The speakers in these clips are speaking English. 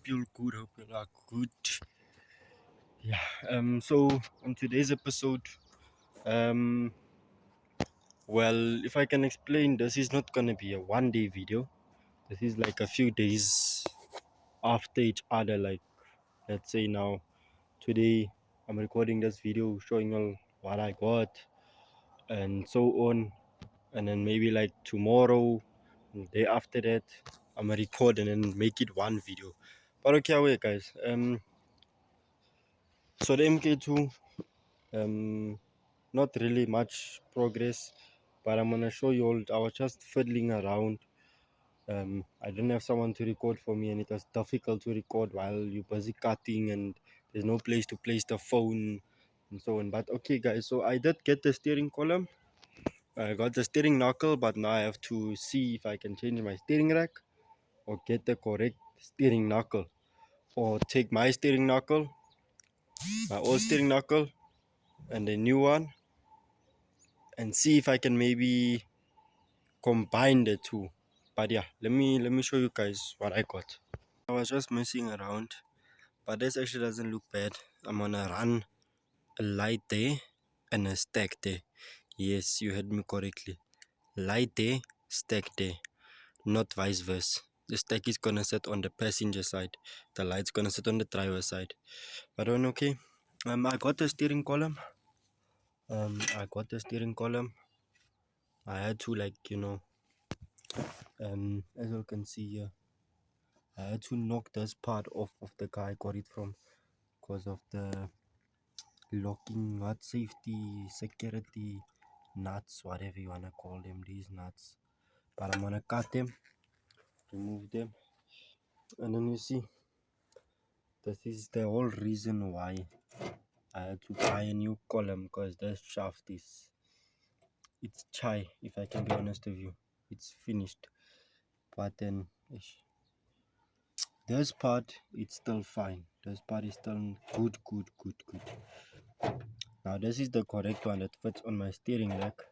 you're good. Hope you are good. So on today's episode, well, if I can explain, this is not gonna be a one-day video. This is like a few days after each other. Like, let's say now, today I'm recording this video showing all what I got, and so on. And then maybe like tomorrow, and the day after that, I'm gonna record and then make it one video. But okay, wait, guys. So the MK2, not really much progress, but I'm gonna show you all. I was just fiddling around. I didn't have someone to record for me, and it was difficult to record while you're busy cutting, and there's no place to place the phone and so on. But okay, guys, so I did get the steering column. I got the steering knuckle, but now I have to see if I can change my steering rack or get the correct steering knuckle, or take my steering knuckle, my old steering knuckle, and the new one, and see if I can maybe combine the two. But yeah, let me show you guys what I got. I was just messing around, but this actually doesn't look bad. I'm gonna run a light there and a stack there. Yes, you heard me correctly. Light there, stack there, not vice versa. The stack is gonna sit on the passenger side, the light's gonna sit on the driver's side. But okay. I got the steering column. I got the steering column. I had to, like, as you can see here, I had to knock this part off of the car I got it from, because of the locking nut, safety, security nuts, whatever you wanna call them, these nuts. But I'm gonna cut them, remove them, and then you see, this is the whole reason why I had to buy a new column, because this shaft is, it's chai, if I can be honest with you. It's finished. But then this part, it's still fine. This part is still good. Now this is the correct one that fits on my steering rack.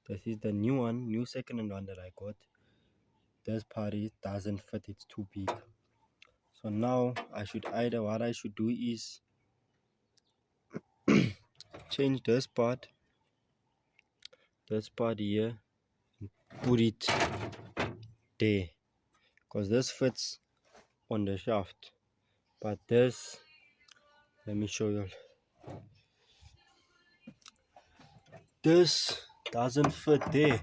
This is the new one, new second one that I got. This part doesn't fit, it's too big. So now what I should do is change this part here, put it there, because this fits on the shaft, but this, let me show you, this doesn't fit there.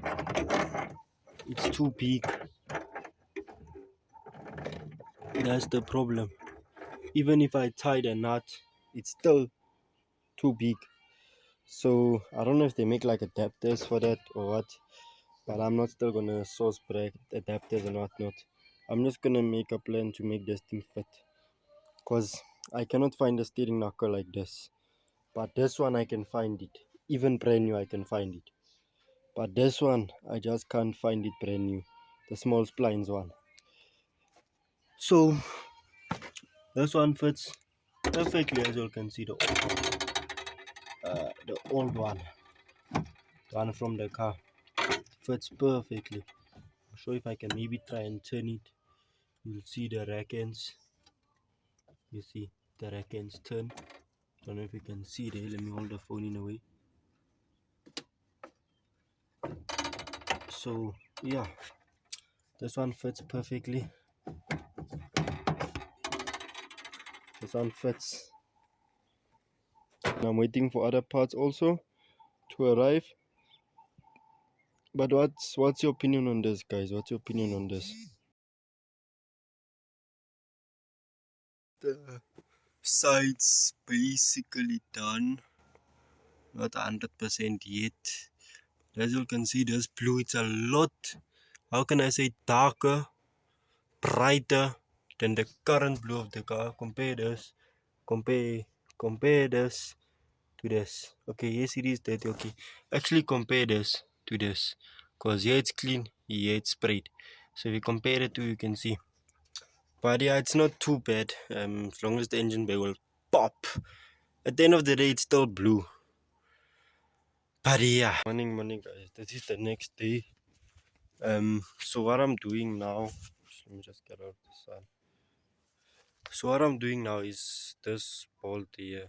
It's too big. That's the problem. Even if I tie the nut, it's still too big. So I don't know if they make like adapters for that or what, but I'm not still gonna source break adapters and whatnot. I'm just gonna make a plan to make this thing fit, because I cannot find a steering knuckle like this. But this one I can find it. Even brand new I can find it. But this one I just can't find it brand new. The small splines one. So this one fits perfectly, as you can see, the old one. The one from the car. Fits perfectly. I'll show if I can maybe try and turn it. You'll see the rack ends. You see the rack ends turn. Don't know if you can see there. Let me hold the phone in a way. So yeah, this one fits perfectly. This one fits. And I'm waiting for other parts also to arrive. But what's your opinion on this, guys? What's your opinion on this? The sides basically done. Not 100% yet. As you can see, this blue, it's a lot, how can I say, darker, brighter than the current blue of the car. Compare this to this. Okay, yes, it is dirty. Okay, actually compare this to this, because here it's clean, here it's sprayed. So if you compare the two, you can see. But yeah, it's not too bad, as long as the engine bay will pop. At the end of the day, it's still blue. But yeah, morning guys, this is the next day. So what I'm doing now, let me just get out of the sun. So what I'm doing now is this bolt here,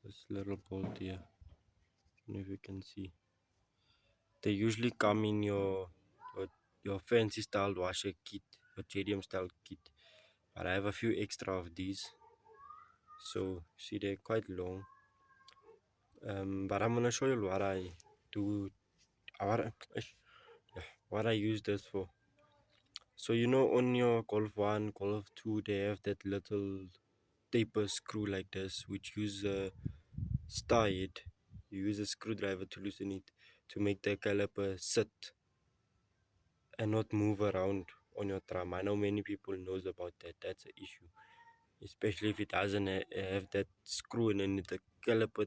this little bolt here. I don't know if you can see. They usually come in your, your fancy style washer kit, your JDM style kit. But I have a few extra of these. So see, they're quite long. But I'm gonna show you what I do. What I use this for. So you know, on your Golf 1, Golf 2, they have that little taper screw like this, which use a star head. You use a screwdriver to loosen it to make the caliper sit and not move around on your drum. I know many people knows about that. That's an issue, especially if it doesn't have that screw and then the caliper,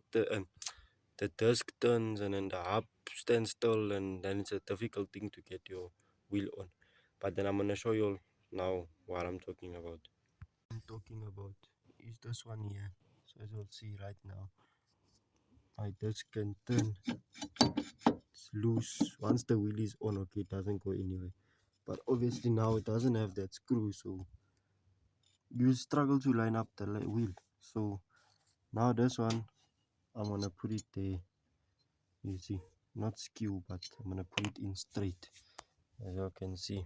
the disc turns and then the hub stands still, and then it's a difficult thing to get your wheel on. But then I'm gonna show you now what I'm talking about. I'm talking about is this one here. So as you'll see right now, my disc can turn. It's loose. Once the wheel is on, okay, it doesn't go anywhere. But obviously now it doesn't have that screw, so you struggle to line up the wheel. So now this one, I'm gonna put it there. You see, not skew, but I'm gonna put it in straight. As you can see,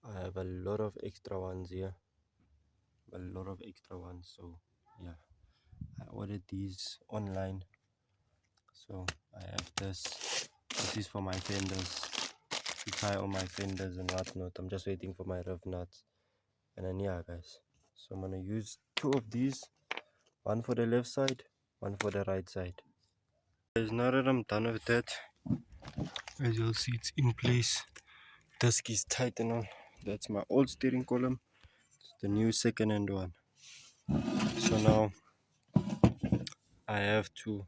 I have a lot of extra ones here. A lot of extra ones. So yeah, I ordered these online. So I have this. This is for my fenders. To tie all my fenders and whatnot. I'm just waiting for my rev nuts. And then yeah, guys. So I'm gonna use two of these. One for the left side, one for the right side. Guys, now that I'm done with that, as you'll see, it's in place. Disc is tight and all. That's my old steering column. It's the new second hand one. So now I have to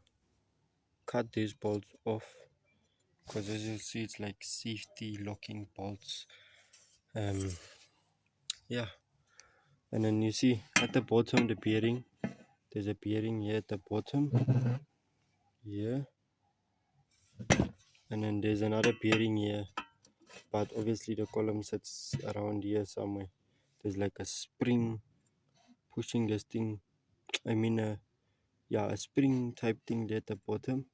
cut these bolts off, because as you'll see, it's like safety locking bolts. Yeah, and then you see at the bottom the bearing. There's a bearing here at the bottom. Here. And then there's another bearing here, but obviously the column sits around here somewhere. There's like a spring pushing this thing. I mean, a spring type thing there at the bottom.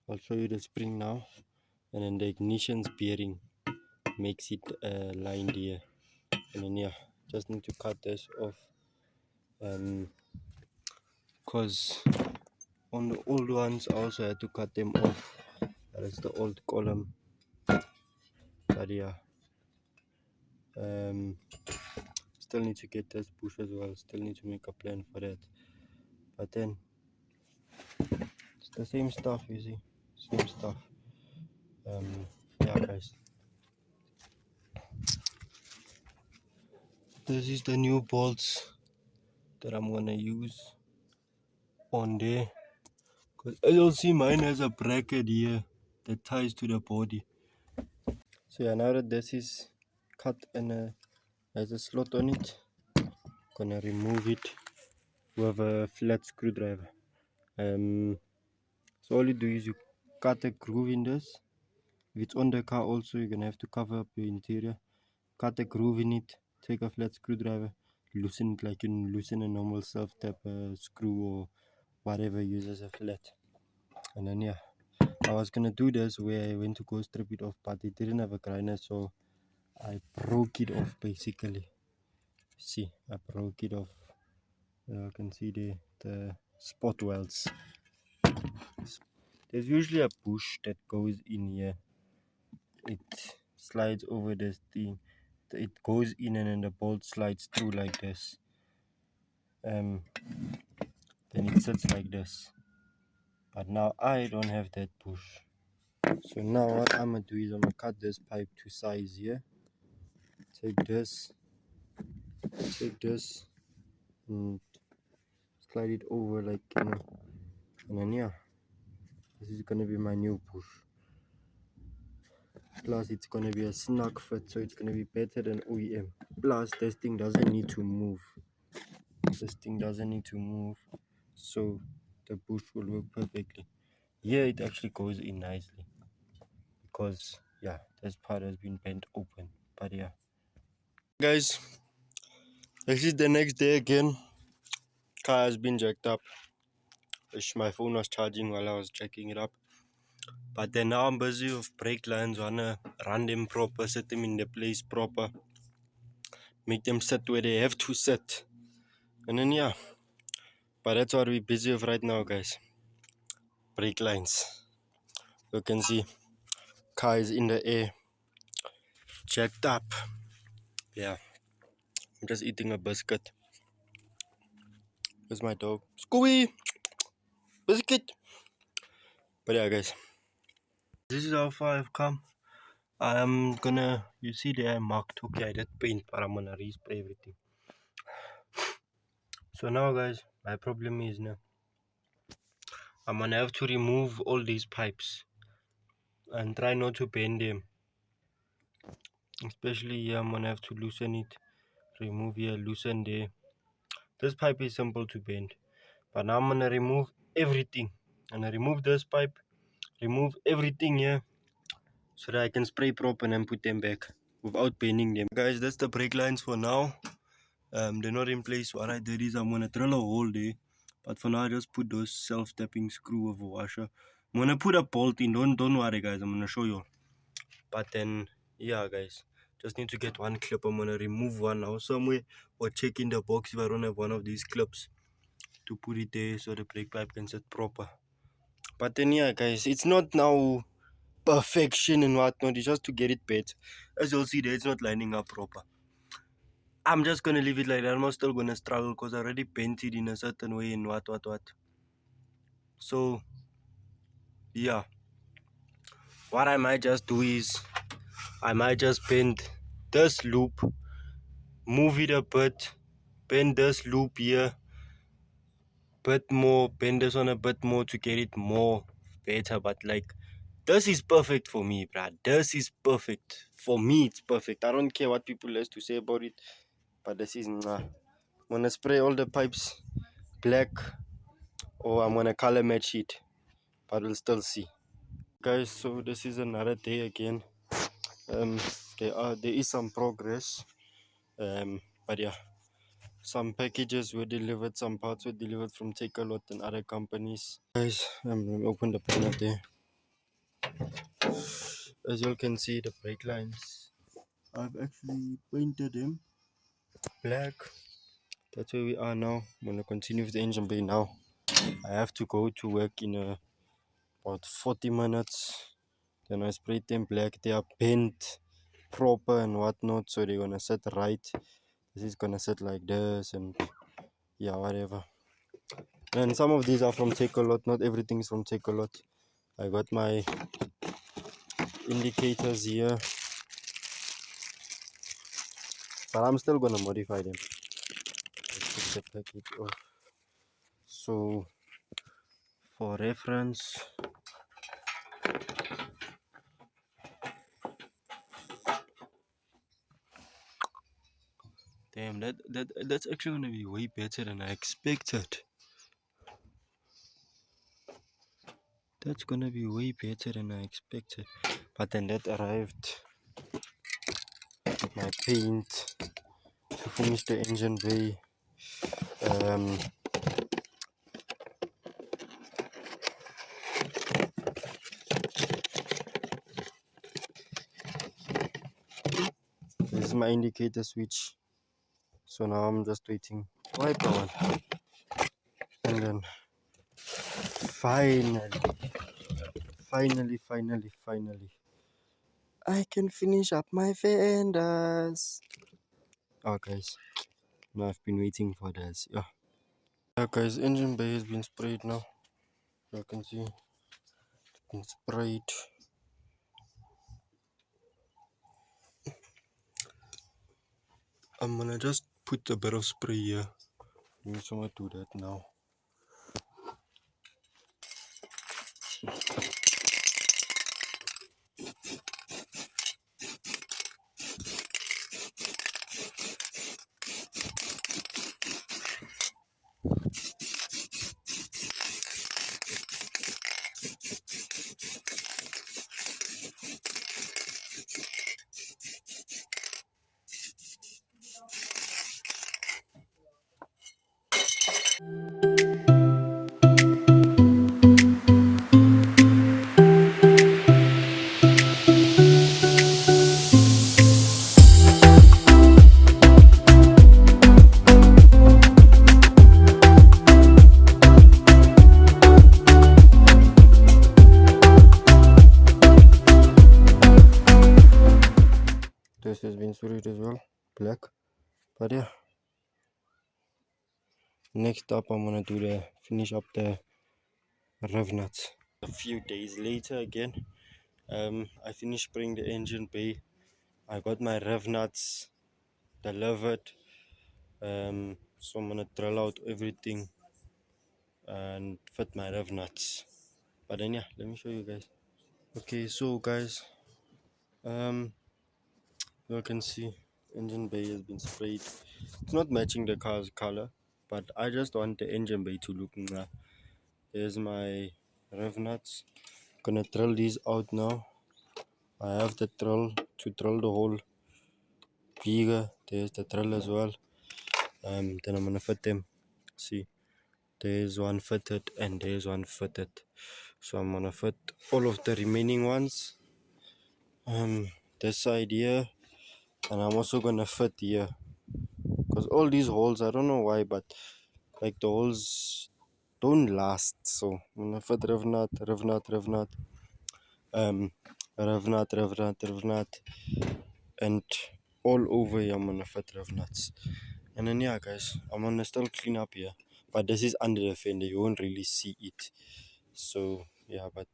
I'll show you the spring now. And then the ignition's bearing makes it lined here. And then yeah, just need to cut this off. Because on the old ones I also had to cut them off. That is the old column. But yeah. Still need to get this bush as well. Still need to make a plan for that. But then it's the same stuff, you see. Same stuff. Yeah, guys. This is the new bolts that I'm gonna use on there. Cause as you'll see, mine has a bracket here that ties to the body. So yeah, now that this is cut and has a slot on it, gonna remove it with a flat screwdriver. So all you do is you cut a groove in this. If it's on the car also, you're gonna have to cover up your interior. Cut a groove in it, take a flat screwdriver, loosen it like you loosen a normal self-tap screw or whatever uses a flat. And then yeah, I was gonna do this where I went to go strip it off, but it didn't have a grinder, so I broke it off basically. See, I broke it off. You can see the spot welds. There's usually a bush that goes in here. It slides over this thing. It goes in and then the bolt slides through like this. Then it sits like this. But now I don't have that bush. So now what I'm gonna do is I'm gonna cut this pipe to size here. Take this, and slide it over like and then yeah, this is gonna be my new bush. Plus it's gonna be a snug fit, so it's gonna be better than OEM. Plus this thing doesn't need to move. So the bush will work perfectly. Here it actually goes in nicely because yeah, this part has been bent open. But yeah, guys, This is the next day again. Car has been jacked up. My phone was charging while I was checking it up. But then now I'm busy with brake lines. Wanna run them proper, set them in the place proper, make them sit where they have to sit. And then yeah. But that's what we're busy with right now, guys. Brake lines. You can see car is in the air. Jacked up. Yeah. I'm just eating a biscuit. Where's my dog? Scooby! Biscuit! But yeah, guys. This is how far I've come. I'm gonna, you see there I marked, okay, I did paint, but I'm gonna respray everything. So now, guys, my problem is now I'm gonna have to remove all these pipes and try not to bend them. Especially here, I'm gonna have to loosen it. Remove here, loosen there. This pipe is simple to bend, but now I'm gonna remove everything. I'm gonna remove this pipe, remove everything here, so that I can spray proper and then put them back without bending them. Guys, that's the brake lines for now. They're not in place. What I did is I'm gonna drill a hole there, but for now I just put those self-tapping screw of a washer. I'm gonna put a bolt in. Don't worry, guys. I'm gonna show you. But then yeah, guys, just need to get one clip. I'm gonna remove one now somewhere, or check in the box if I don't have one of these clips to put it there so the brake pipe can sit proper. But then yeah, guys, it's not now perfection and whatnot. It's just to get it better. As you'll see there, it's not lining up proper. I'm just gonna leave it like that. I'm not still gonna struggle because I already bent it in a certain way and what. So yeah, what I might just do is I might just bend this loop, move it a bit, bend this loop here, bit more, bend this one a bit more to get it more better. But like, this is perfect for me, bruh. This is perfect for me. It's perfect. I don't care what people has to say about it, but this is nah. I'm gonna spray all the pipes black, or I'm gonna color match it, but we'll still see. Guys, so this is another day again. There is some progress. But yeah, some packages were delivered, some parts were delivered from Takealot and other companies. Guys, let me open the panel there. As you can see, the brake lines, I've actually painted them black. That's where we are now. I'm gonna continue with the engine bay now. I have to go to work in about 40 minutes. Then I sprayed them black. They are bent proper and whatnot, so they're gonna sit right. This is gonna sit like this, and yeah, whatever. And some of these are from Takealot. Not everything is from Takealot. I got my indicators here, but I'm still gonna modify them. Let's take the package off. So for reference, damn, that's actually gonna be way better than I expected. That's gonna be way better than I expected. But then that arrived. My paint to finish the engine bay. This is my indicator switch. So now I'm just waiting. Wiper one. And then finally, I can finish up my fenders. Oh guys, now I've been waiting for this. Yeah guys, engine bay has been sprayed now. You can see it's been sprayed. I'm gonna just put a bit of spray here. I'm just gonna do that now. this has been sprayed as well, black. But yeah, next up I'm gonna finish up the rev nuts. A few days later again, I finished spraying the engine bay. I got my rev nuts delivered. So I'm gonna drill out everything and fit my rev nuts. But then yeah, let me show you guys. Okay, so guys, you can see engine bay has been sprayed. It's not matching the car's color, but I just want the engine bay to look nice. There's my rev nuts. Gonna drill these out now. I have the drill to drill the hole bigger. There's the drill as well. Then I'm gonna fit them. See, there's one fitted and there's one fitted. So I'm gonna fit all of the remaining ones. This side here, and I'm also gonna fit here. Because all these holes, I don't know why, but like the holes don't last. So I'm gonna fit rev nut, rev nut, rev nut, rev nut, rev nut, rev nut, and all over here I'm gonna fit rev nuts. And then yeah, guys, I'm gonna still clean up here, but this is under the fender. You won't really see it. So yeah, but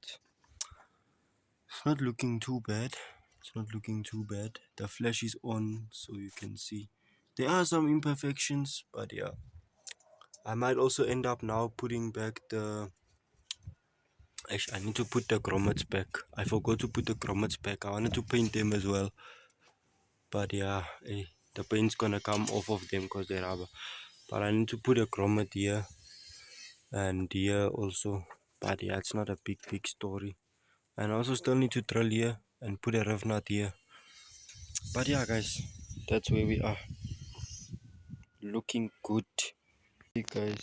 it's not looking too bad. It's not looking too bad. The flash is on, so you can see there are some imperfections, but yeah. I might also end up now putting back the. Actually, I need to put the grommets back. I forgot to put the grommets back. I wanted to paint them as well, but yeah, the paint's gonna come off of them because they're rubber. But I need to put a grommet here and here also. But yeah, it's not a big story. And I also still need to drill here and put a rev nut here. But yeah, guys, that's where we are. Looking good. Hey guys,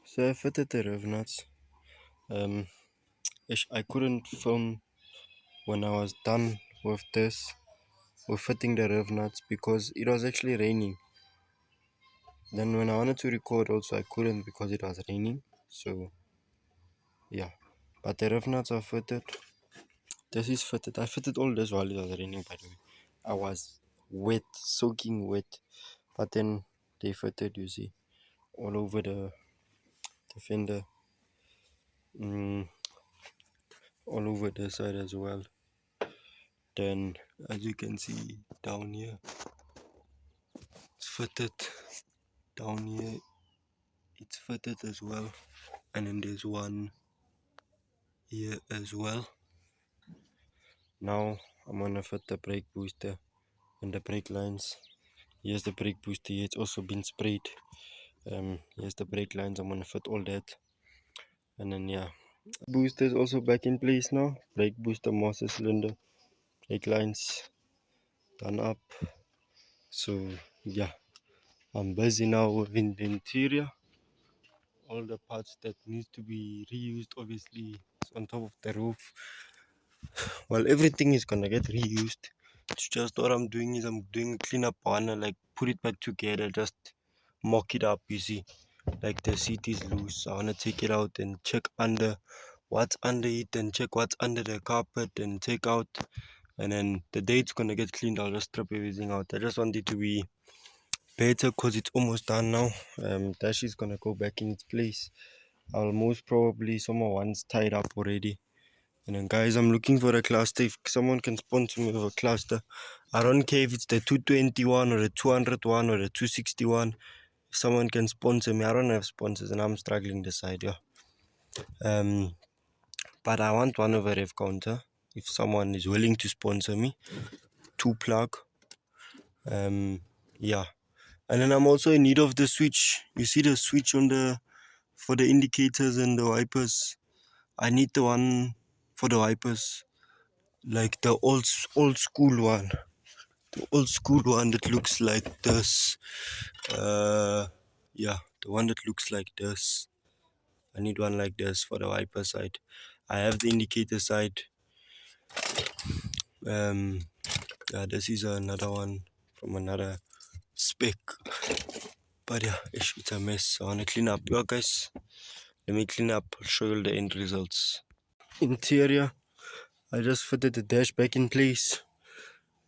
so I fitted the rev nuts. I couldn't film when I was done with fitting the rev nuts because it was actually raining. Then when I wanted to record also I couldn't because it was raining. So yeah, but the rev nuts are fitted. This is fitted. I fitted all this while it was raining, by the way. I was wet, soaking wet, but then they fitted, you see, all over the fender, all over the side as well. Then as you can see down here, it's fitted. Down here it's fitted as well, and then there's one here as well. Now I'm gonna fit the brake booster and the brake lines. Here's the brake booster here. It's also been sprayed. Here's the brake lines. I'm gonna fit all that, and then yeah, booster is also back in place now. Brake booster, master cylinder, brake lines done up. So yeah, I'm busy now with the interior. All the parts that needs to be reused obviously is on top of the roof. Well, everything is gonna get reused. It's just what I'm doing is I'm doing a cleanup. I wanna like put it back together, just mock it up, you see. Like the seat is loose. I wanna take it out and check under what's under it and check what's under the carpet and take out, and then the day it's gonna get cleaned I'll just strip everything out. I just want it to be better because it's almost done now. Dash is gonna go back in its place. I'll most probably someone's tied up already. And then guys, I'm looking for a cluster. If someone can sponsor me with a cluster, I don't care if it's the 221 or the 201 or the 261. If someone can sponsor me, I don't have sponsors and I'm struggling to decide, yeah. But I want one of a rev counter. If someone is willing to sponsor me, 2-plug. Yeah. And then I'm also in need of the switch. You see the switch on for the indicators and the wipers. I need the one for the wipers, like the old school one. The old school one that looks like this. Yeah, the one that looks like this. I need one like this for the wiper side. I have the indicator side. Yeah, this is another one from another spec. But yeah, it's a mess. I wanna clean up. Yeah, guys, let me clean up. I'll show you the end results. Interior, I just fitted the dash back in place.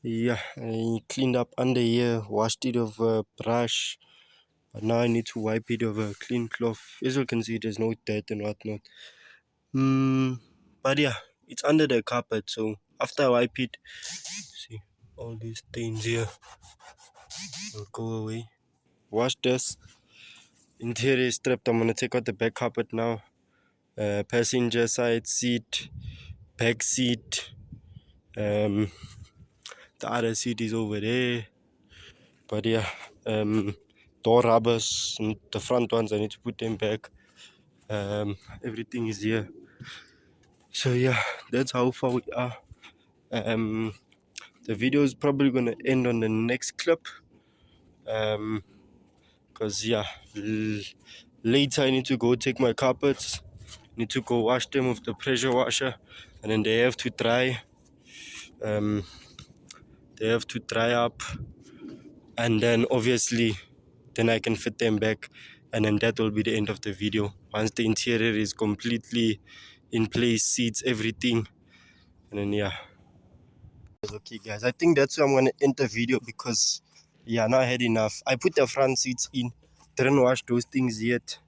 Yeah, I cleaned up under here, washed it with a brush, but now I need to wipe it with a clean cloth. As you can see, there's no dirt and whatnot. But yeah, it's under the carpet, so after I wipe it, see all these stains here will go away. Wash this. Interior is stripped. I'm gonna take out the back carpet now. Passenger side seat, back seat. The other seat is over there. But yeah, door rubbers, the front ones, I need to put them back. Everything is here. So yeah, that's how far we are. Um, the video is probably gonna end on the next clip. Cause yeah, later I need to go take my carpets. Need to go wash them with the pressure washer, and then they have to dry. They have to dry up, and then obviously then I can fit them back, and then that will be the end of the video. Once the interior is completely in place, seats, everything, and then yeah. Okay guys, I think that's where I'm gonna end the video, because yeah, now I had enough. I put the front seats in, didn't wash those things yet.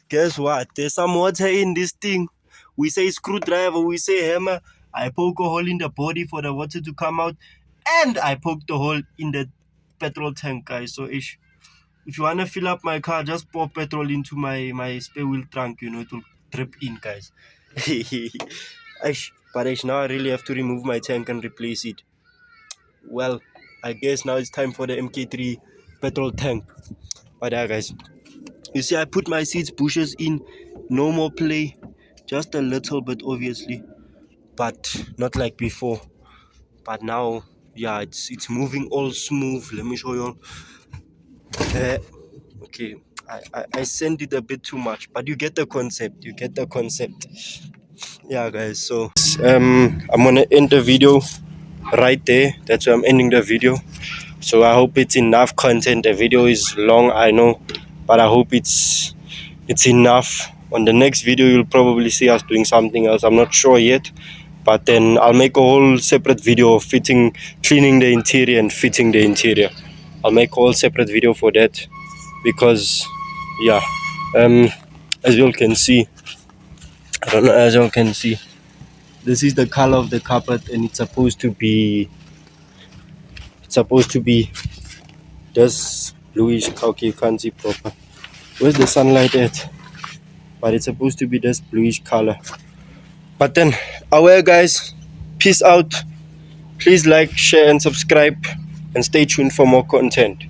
Guess what, there's some water in this thing. We say screwdriver, we say hammer. I poke a hole in the body for the water to come out, and I poked a hole in the petrol tank, guys. So if you want to fill up my car, just pour petrol into my spare wheel trunk, you know, it will drip in, guys. But now I really have to remove my tank and replace it. Well, I guess now it's time for the MK3 petrol tank. But yeah, guys, you see, I put my seats bushes in, no more play, just a little bit, obviously, but not like before. But now, yeah, it's moving all smooth. Let me show you all. Okay, I sent it a bit too much, but you get the concept. You get the concept. Yeah, guys. So I'm gonna end the video right there. That's where I'm ending the video. So I hope it's enough content. The video is long, I know, but I hope it's enough. On the next video, you'll probably see us doing something else. I'm not sure yet, but then I'll make a whole separate video of cleaning the interior and fitting the interior. I'll make a whole separate video for that, because yeah, as you all can see, I don't know, as you all can see, this is the color of the carpet, and it's supposed to be this bluish. Okay, you can't see proper. Where's the sunlight at? But it's supposed to be this bluish color. But then, aware guys, peace out. Please like, share, and subscribe, and stay tuned for more content.